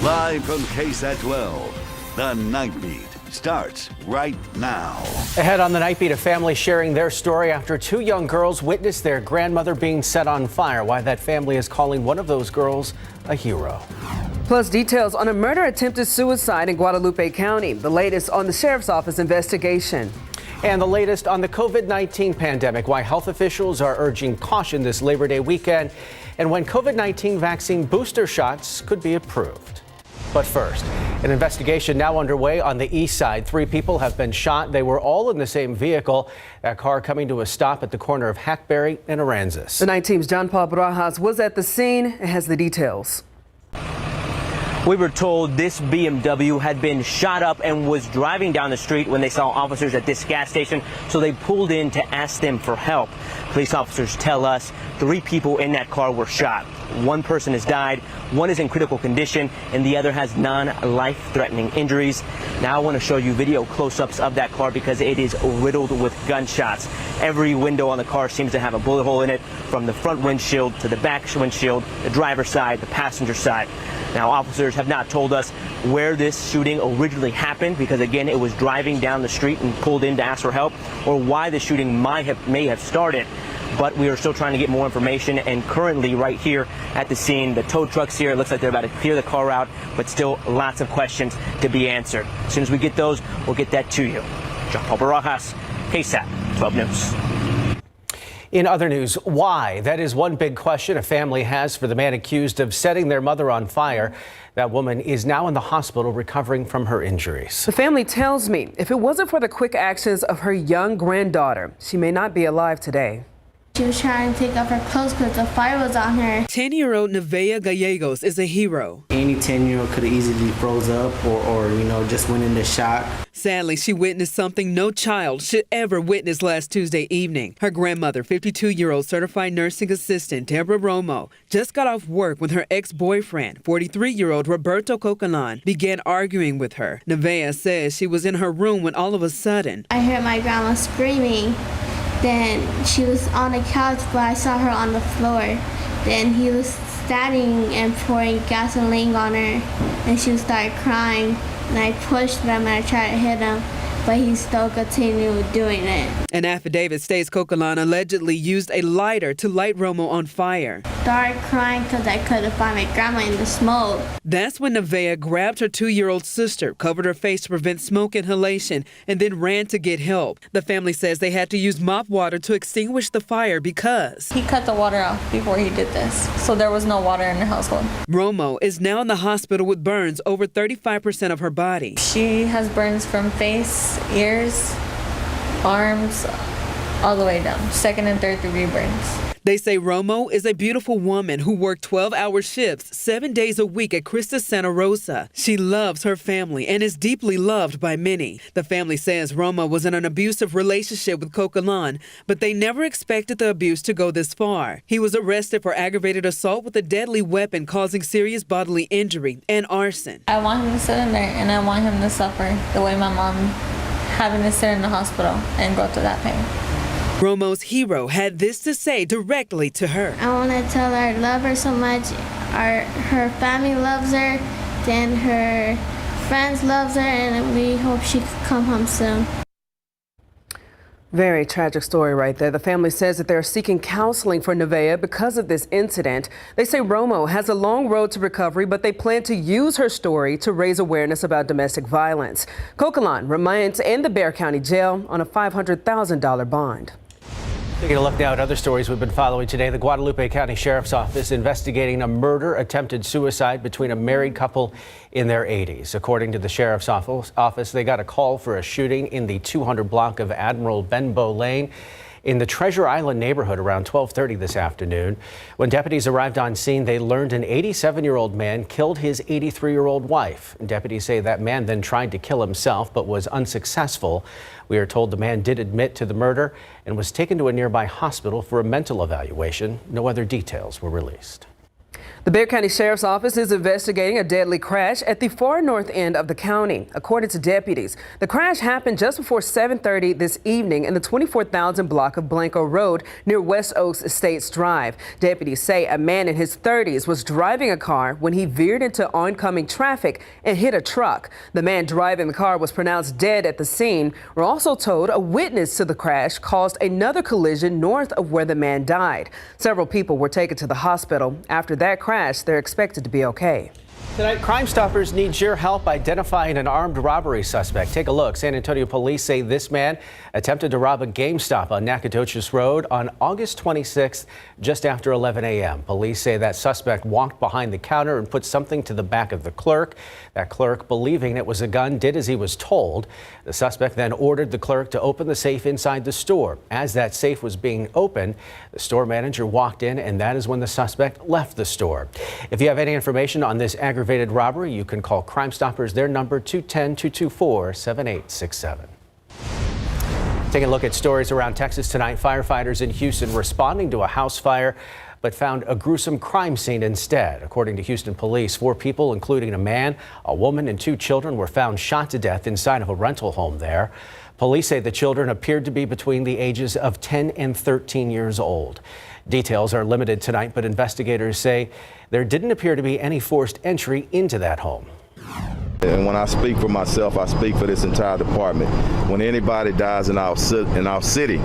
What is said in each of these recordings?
Live from KSAT 12, the Nightbeat starts right now. Ahead on the Nightbeat, a family sharing their story after two young girls witnessed their grandmother being set on fire. Why that family is calling one of those girls a hero. Plus details on a murder attempted suicide in Guadalupe County. The latest on the sheriff's office investigation. And the latest on the COVID-19 pandemic, why health officials are urging caution this Labor Day weekend, and when COVID-19 vaccine booster shots could be approved. But first, an investigation now underway on the east side. 3 people have been shot. They were all in the same vehicle. That car coming to a stop at the corner of Hackberry and Aransas. The night team's John Paul Barajas was at the scene and has the details. We were told this BMW had been shot up and was driving down the street when they saw officers at this gas station, so they pulled in to ask them for help. Police officers tell us 3 people in that car were shot. 1 person has died, 1 is in critical condition, and the other has non-life-threatening injuries. Now I want to show you video close-ups of that car because it is riddled with gunshots. Every window on the car seems to have a bullet hole in it, from the front windshield to the back windshield, the driver's side, the passenger side. Now, officers have not told us where this shooting originally happened because, again, it was driving down the street and pulled in to ask for help, or why the shooting may have started. But we are still trying to get more information, and currently right here at the scene, the tow truck's here. It looks like they're about to clear the car out, but still lots of questions to be answered. As soon as we get those, we'll get that to you. John Paul Barajas, KSAT 12 News. In other news, why? That is one big question a family has for the man accused of setting their mother on fire. That woman is now in the hospital recovering from her injuries. The family tells me if it wasn't for the quick actions of her young granddaughter, she may not be alive today. She was trying to take off her clothes because the fire was on her. 10-year-old Nevaeh Gallegos is a hero. Any 10-year-old could have easily froze up or just went into shock. Sadly, she witnessed something no child should ever witness last Tuesday evening. Her grandmother, 52-year-old certified nursing assistant Deborah Romo, just got off work when her ex-boyfriend, 43-year-old Roberto Cocalan, began arguing with her. Nevaeh says she was in her room when all of a sudden, I heard my grandma screaming. Then she was on the couch, but I saw her on the floor. Then he was standing and pouring gasoline on her, and she started crying. And I pushed him and I tried to hit him, but he still continued doing it. An affidavit states Cocalan allegedly used a lighter to light Romo on fire. Started crying because I couldn't find my grandma in the smoke. That's when Nevaeh grabbed her 2-year-old sister, covered her face to prevent smoke inhalation, and then ran to get help. The family says they had to use mop water to extinguish the fire because he cut the water off before he did this, so there was no water in the household. Romo is now in the hospital with burns over 35% of her body. She has burns from face, ears, arms, all the way down, 2nd and 3rd degree burns. They say Romo is a beautiful woman who worked 12-hour shifts 7 days a week at Christa Santa Rosa. She loves her family and is deeply loved by many. The family says Romo was in an abusive relationship with Cocalan, but they never expected the abuse to go this far. He was arrested for aggravated assault with a deadly weapon causing serious bodily injury and arson. I want him to sit in there, and I want him to suffer the way my mom having to sit in the hospital and go through that pain. Romo's hero had this to say directly to her. I want to tell her I love her so much. Her family loves her, then her friends loves her, and we hope she can come home soon. Very tragic story right there. The family says that they're seeking counseling for Nevaeh because of this incident. They say Romo has a long road to recovery, but they plan to use her story to raise awareness about domestic violence. Cocalan remains in the Bexar County Jail on a $500,000 bond. Taking a look now at other stories we've been following today. The Guadalupe County Sheriff's Office investigating a murder attempted suicide between a married couple in their 80s. According to the Sheriff's Office, they got a call for a shooting in the 200 block of Admiral Benbow Lane in the Treasure Island neighborhood around 12:30 this afternoon. When deputies arrived on scene, they learned an 87-year-old man killed his 83-year-old wife. Deputies say that man then tried to kill himself but was unsuccessful. We are told the man did admit to the murder and was taken to a nearby hospital for a mental evaluation. No other details were released. The Bexar County Sheriff's Office is investigating a deadly crash at the far north end of the county. According to deputies, the crash happened just before 7:30 this evening in the 24,000 block of Blanco Road near West Oaks Estates Drive. Deputies say a man in his 30s was driving a car when he veered into oncoming traffic and hit a truck. The man driving the car was pronounced dead at the scene. We're also told a witness to the crash caused another collision north of where the man died. Several people were taken to the hospital. After that crash, they're expected to be okay. Tonight, Crime Stoppers needs your help identifying an armed robbery suspect. Take a look. San Antonio police say this man attempted to rob a GameStop on Nacogdoches Road on August 26th, just after 11 a.m. Police say that suspect walked behind the counter and put something to the back of the clerk. That clerk, believing it was a gun, did as he was told. The suspect then ordered the clerk to open the safe inside the store. As that safe was being opened, the store manager walked in, and that is when the suspect left the store. If you have any information on this aggravated robbery, you can call Crime Stoppers. Their number 210-224-7867. Taking a look at stories around Texas tonight. Firefighters in Houston responding to a house fire, but found a gruesome crime scene instead. According to Houston police, 4 people, including a man, a woman, and 2 children, were found shot to death inside of a rental home there. Police say the children appeared to be between the ages of 10 and 13 years old. Details are limited tonight, but investigators say there didn't appear to be any forced entry into that home. And when I speak for myself, I speak for this entire department. When anybody dies in our city,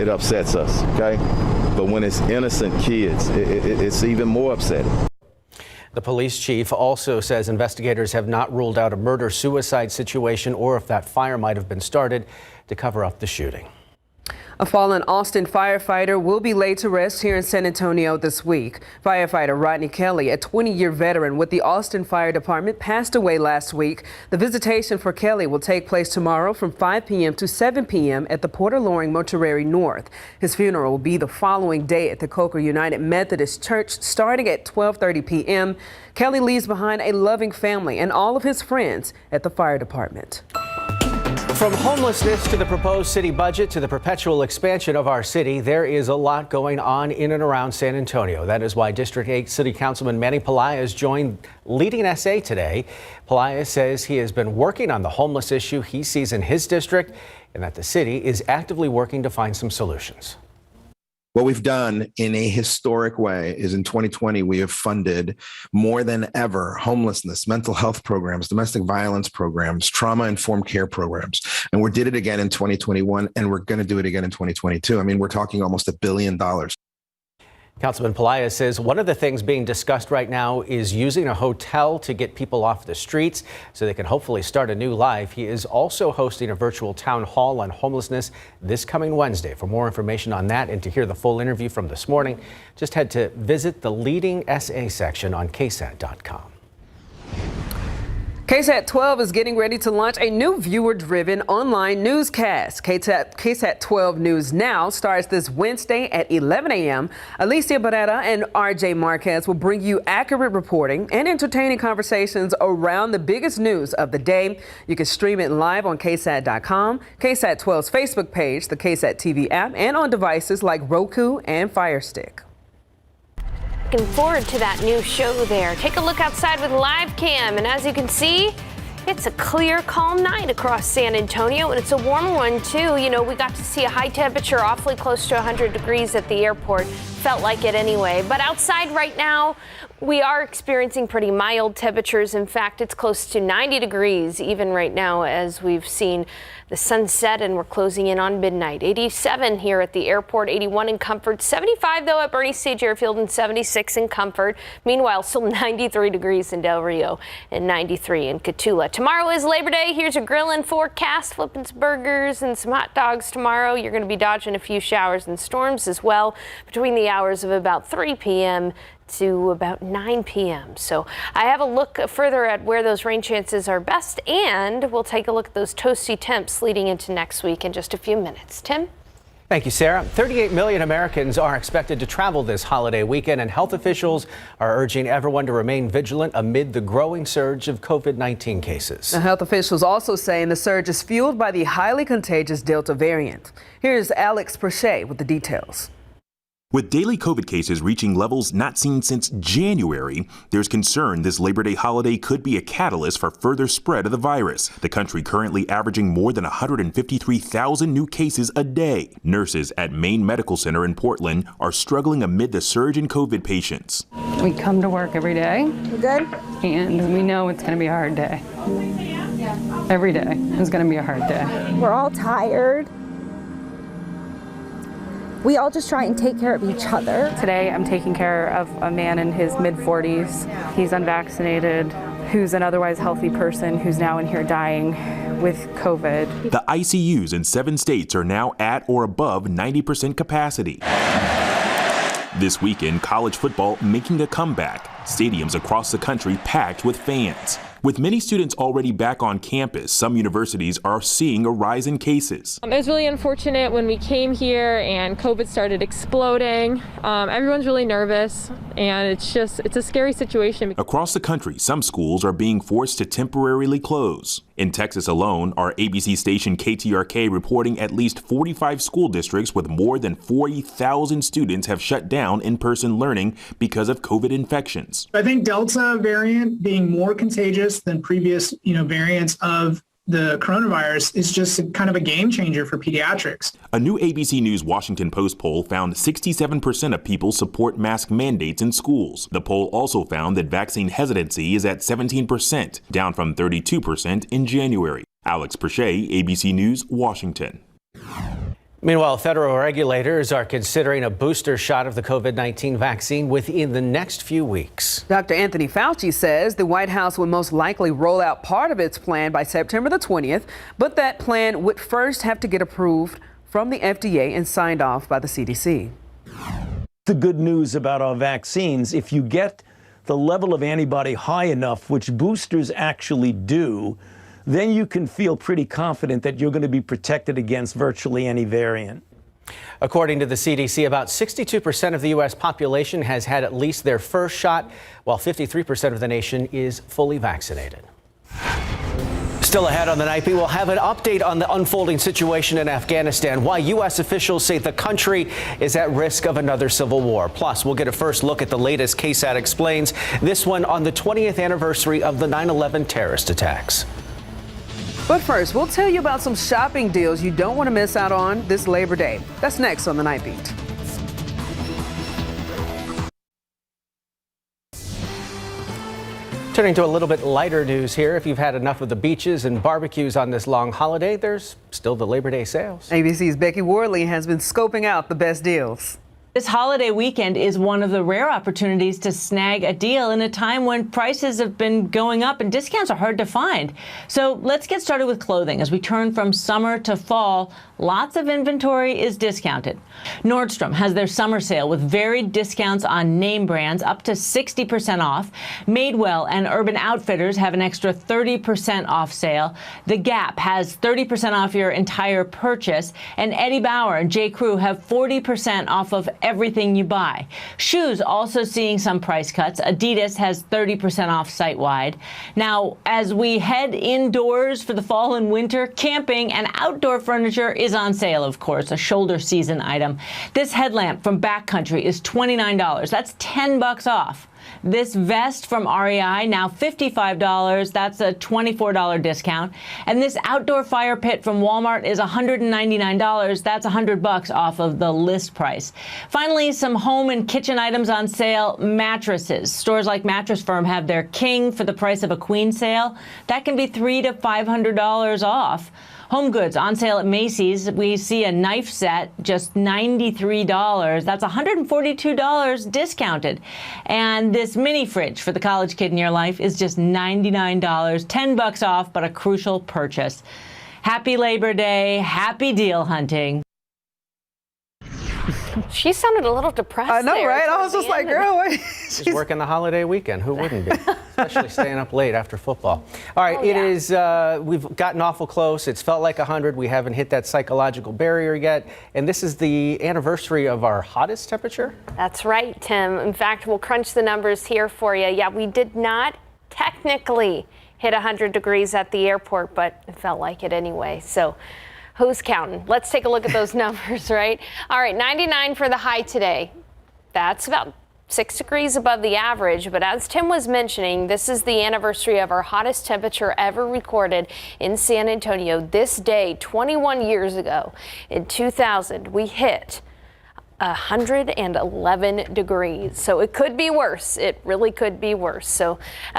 it upsets us, okay? But when it's innocent kids, it's even more upsetting. The police chief also says investigators have not ruled out a murder-suicide situation or if that fire might have been started to cover up the shooting. A fallen Austin firefighter will be laid to rest here in San Antonio this week. Firefighter Rodney Kelly, a 20-year veteran with the Austin Fire Department, passed away last week. The visitation for Kelly will take place tomorrow from 5 p.m. to 7 p.m. at the Porter Loring Mortuary North. His funeral will be the following day at the Coker United Methodist Church starting at 12:30 p.m. Kelly leaves behind a loving family and all of his friends at the fire department. From homelessness to the proposed city budget to the perpetual expansion of our city, there is a lot going on in and around San Antonio. That is why District 8 City Councilman Manny Pelaez joined leading an SA today. Pelaez says he has been working on the homeless issue he sees in his district and that the city is actively working to find some solutions. What we've done in a historic way is in 2020, we have funded more than ever homelessness, mental health programs, domestic violence programs, trauma-informed care programs. And we did it again in 2021, and we're going to do it again in 2022. I mean, we're talking almost $1 billion. Councilman Pelaez says one of the things being discussed right now is using a hotel to get people off the streets so they can hopefully start a new life. He is also hosting a virtual town hall on homelessness this coming Wednesday. For more information on that and to hear the full interview from this morning, just head to visit the leading SA section on KSAT.com. KSAT 12 is getting ready to launch a new viewer-driven online newscast. KSAT 12 News Now starts this Wednesday at 11 a.m. Alicia Barrera and RJ Marquez will bring you accurate reporting and entertaining conversations around the biggest news of the day. You can stream it live on KSAT.com, KSAT 12's Facebook page, the KSAT TV app, and on devices like Roku and Fire Stick. Looking forward to that new show there. Take a look outside with live cam, and as you can see, it's a clear, calm night across San Antonio, and it's a warmer one too. You know, we got to see a high temperature awfully close to 100 degrees at the airport. Felt like it anyway. But outside right now, we are experiencing pretty mild temperatures. In fact, it's close to 90 degrees even right now as we've seen the sun set and we're closing in on midnight. 87 here at the airport, 81 in Comfort, 75 though at Bernie Stage Airfield, and 76 in Comfort. Meanwhile, still 93 degrees in Del Rio and 93 in Cotulla. Tomorrow is Labor Day. Here's a grilling forecast, flipping some burgers and some hot dogs tomorrow. You're going to be dodging a few showers and storms as well between the hours of about 3 p.m. to about 9 p.m. So I have a look further at where those rain chances are best, and we'll take a look at those toasty temps leading into next week in just a few minutes. Tim? Thank you, Sarah. 38 million Americans are expected to travel this holiday weekend, and health officials are urging everyone to remain vigilant amid the growing surge of COVID-19 cases. The health officials also saying the surge is fueled by the highly contagious Delta variant. Here's Alex Perche with the details. With daily COVID cases reaching levels not seen since January, there's concern this Labor Day holiday could be a catalyst for further spread of the virus. The country currently averaging more than 153,000 new cases a day. Nurses at Maine Medical Center in Portland are struggling amid the surge in COVID patients. We come to work every day. Good. And we know it's going to be a hard day. Every day is going to be a hard day. We're all tired. We all just try and take care of each other. Today I'm taking care of a man in his mid-40s. He's unvaccinated, who's an otherwise healthy person who's now in here dying with COVID. The ICUs in 7 states are now at or above 90% capacity. This weekend, college football making a comeback. Stadiums across the country packed with fans. With many students already back on campus, some universities are seeing a rise in cases. It was really unfortunate when we came here and COVID started exploding. Everyone's really nervous, and it's a scary situation. Across the country, some schools are being forced to temporarily close. In Texas alone, our ABC station KTRK reporting at least 45 school districts with more than 40,000 students have shut down in-person learning because of COVID infections. I think Delta variant being more contagious than previous, variants of the coronavirus is just kind of a game changer for pediatrics. A new ABC News Washington Post poll found 67% of people support mask mandates in schools. The poll also found that vaccine hesitancy is at 17%, down from 32% in January. Alex Perche, ABC News, Washington. Meanwhile, federal regulators are considering a booster shot of the COVID-19 vaccine within the next few weeks. Dr. Anthony Fauci says the White House would most likely roll out part of its plan by September the 20th, but that plan would first have to get approved from the FDA and signed off by the CDC. The good news about our vaccines, if you get the level of antibody high enough, which boosters actually do, then you can feel pretty confident that you're going to be protected against virtually any variant. According to the CDC, about 62% of the U.S. population has had at least their first shot, while 53% of the nation is fully vaccinated. Still ahead on the Nightbeat, we'll have an update on the unfolding situation in Afghanistan, why U.S. officials say the country is at risk of another civil war. Plus, we'll get a first look at the latest KSAT Explains, this one on the 20th anniversary of the 9/11 terrorist attacks. But first, we'll tell you about some shopping deals you don't want to miss out on this Labor Day. That's next on the Nightbeat. Turning to a little bit lighter news here. If you've had enough of the beaches and barbecues on this long holiday, there's still the Labor Day sales. ABC's Becky Worley has been scoping out the best deals. This holiday weekend is one of the rare opportunities to snag a deal in a time when prices have been going up and discounts are hard to find. So let's get started with clothing. As we turn from summer to fall, lots of inventory is discounted. Nordstrom has their summer sale with varied discounts on name brands up to 60% off. Madewell and Urban Outfitters have an extra 30% off sale. The Gap has 30% off your entire purchase. And Eddie Bauer and J. Crew have 40% off of everything you buy. Shoes also seeing some price cuts. Adidas has 30% off site-wide. Now, as we head indoors for the fall and winter, camping and outdoor furniture is on sale, of course, a shoulder season item. This headlamp from Backcountry is $29. That's $10 off. This vest from REI, now $55. That's a $24 discount. And this outdoor fire pit from Walmart is $199. That's $100 off of the list price. Finally, some home and kitchen items on sale. Mattresses. Stores like Mattress Firm have their King for the price of a Queen sale. That can be $300 to $500 off. Home goods on sale at Macy's. We see a knife set, just $93. That's $142 discounted. And this mini fridge for the college kid in your life is just $99, $10 off, but a crucial purchase. Happy Labor Day, happy deal hunting. She sounded a little depressed. I know, there right? I was just like, girl, wait. She's working the holiday weekend. Who wouldn't be? Especially staying up late after football. All right, we've gotten awful close. It's felt like 100. We haven't hit that psychological barrier yet. And this is the anniversary of our hottest temperature. That's right, Tim. In fact, we'll crunch the numbers here for you. Yeah, we did not technically hit 100 degrees at the airport, but it felt like it anyway. So who's counting? Let's take a look at those numbers, right? All right, 99 for the high today. That's about 6 degrees above the average, but as Tim was mentioning, this is the anniversary of our hottest temperature ever recorded in San Antonio. This day, 21 years ago, in 2000, we hit 111 degrees. So it could be worse. It really could be worse. So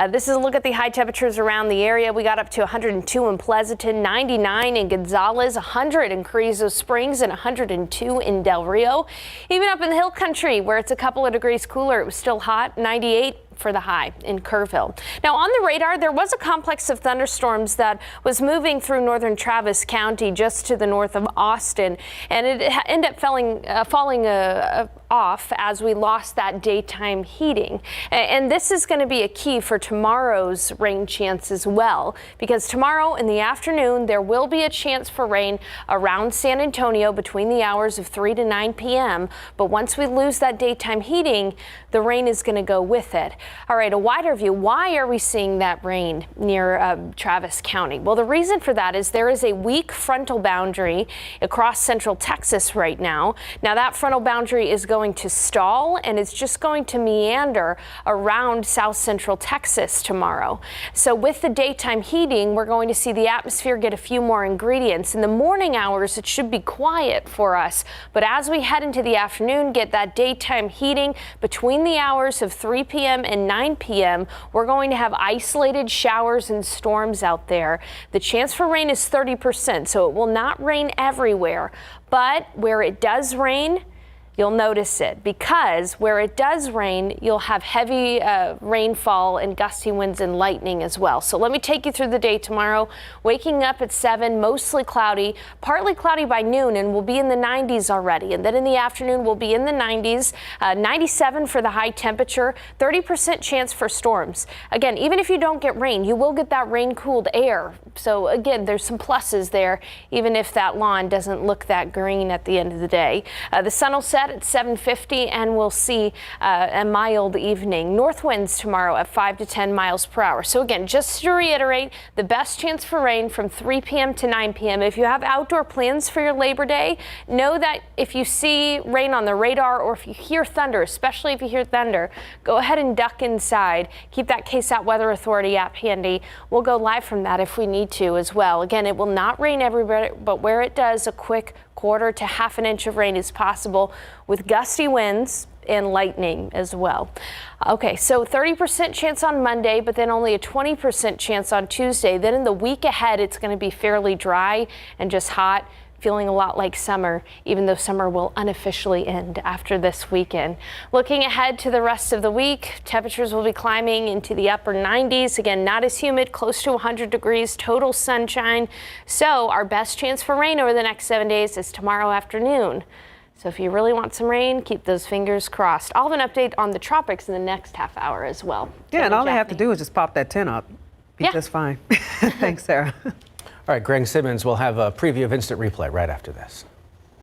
this is a look at the high temperatures around the area. We got up to 102 in Pleasanton, 99 in Gonzales, 100 in Carrizo Springs, and 102 in Del Rio. Even up in the hill country where it's a couple of degrees cooler, it was still hot, 98 for the high in Kerrville. Now on the radar, there was a complex of thunderstorms that was moving through northern Travis County just to the north of Austin, and it ended up falling off as we lost that daytime heating. And this is going to be a key for tomorrow's rain chance as well, because tomorrow in the afternoon there will be a chance for rain around San Antonio between the hours of 3 to 9 p.m. But once we lose that daytime heating, the rain is going to go with it. All right, a wider view. Why are we seeing that rain near Travis County? Well, the reason for that is there is a weak frontal boundary across central Texas right now. Now that frontal boundary is going to stall, and it's just going to meander around south central Texas tomorrow. So with the daytime heating, we're going to see the atmosphere get a few more ingredients. In the morning hours, it should be quiet for us. But as we head into the afternoon, get that daytime heating between the hours of 3 p.m. and 9 p.m., we're going to have isolated showers and storms out there. The chance for rain is 30%, so it will not rain everywhere. But where it does rain, you'll notice it, because where it does rain, you'll have heavy rainfall and gusty winds and lightning as well. So let me take you through the day tomorrow. Waking up at 7, mostly cloudy, partly cloudy by noon, and we'll be in the 90s already. And then in the afternoon, we'll be in the 90s, 97 for the high temperature, 30% chance for storms. Again, even if you don't get rain, you will get that rain-cooled air. So again, there's some pluses there, even if that lawn doesn't look that green at the end of the day. The sun will set at 7:50, and we'll see a mild evening. North winds tomorrow at 5 to 10 miles per hour. So again, just to reiterate, the best chance for rain from 3 p.m. to 9 p.m. If you have outdoor plans for your Labor Day, know that if you see rain on the radar, or if you hear thunder, especially if you hear thunder, go ahead and duck inside. Keep that KSAT Weather Authority app handy. We'll go live from that if we need to as well. Again, it will not rain everywhere, but where it does, a quick quarter to half an inch of rain is possible, with gusty winds and lightning as well. Okay, so 30% chance on Monday, but then only a 20% chance on Tuesday. Then in the week ahead, it's going to be fairly dry and just hot, feeling a lot like summer, even though summer will unofficially end after this weekend. Looking ahead to the rest of the week, temperatures will be climbing into the upper 90s. Again, not as humid, close to 100 degrees, total sunshine. So our best chance for rain over the next 7 days is tomorrow afternoon. So if you really want some rain, keep those fingers crossed. I'll have an update on the tropics in the next half hour as well. Yeah, and all they have to do is just pop that tent up. Be just fine. Thanks, Sarah. All right, Greg Simmons will have a preview of Instant Replay right after this.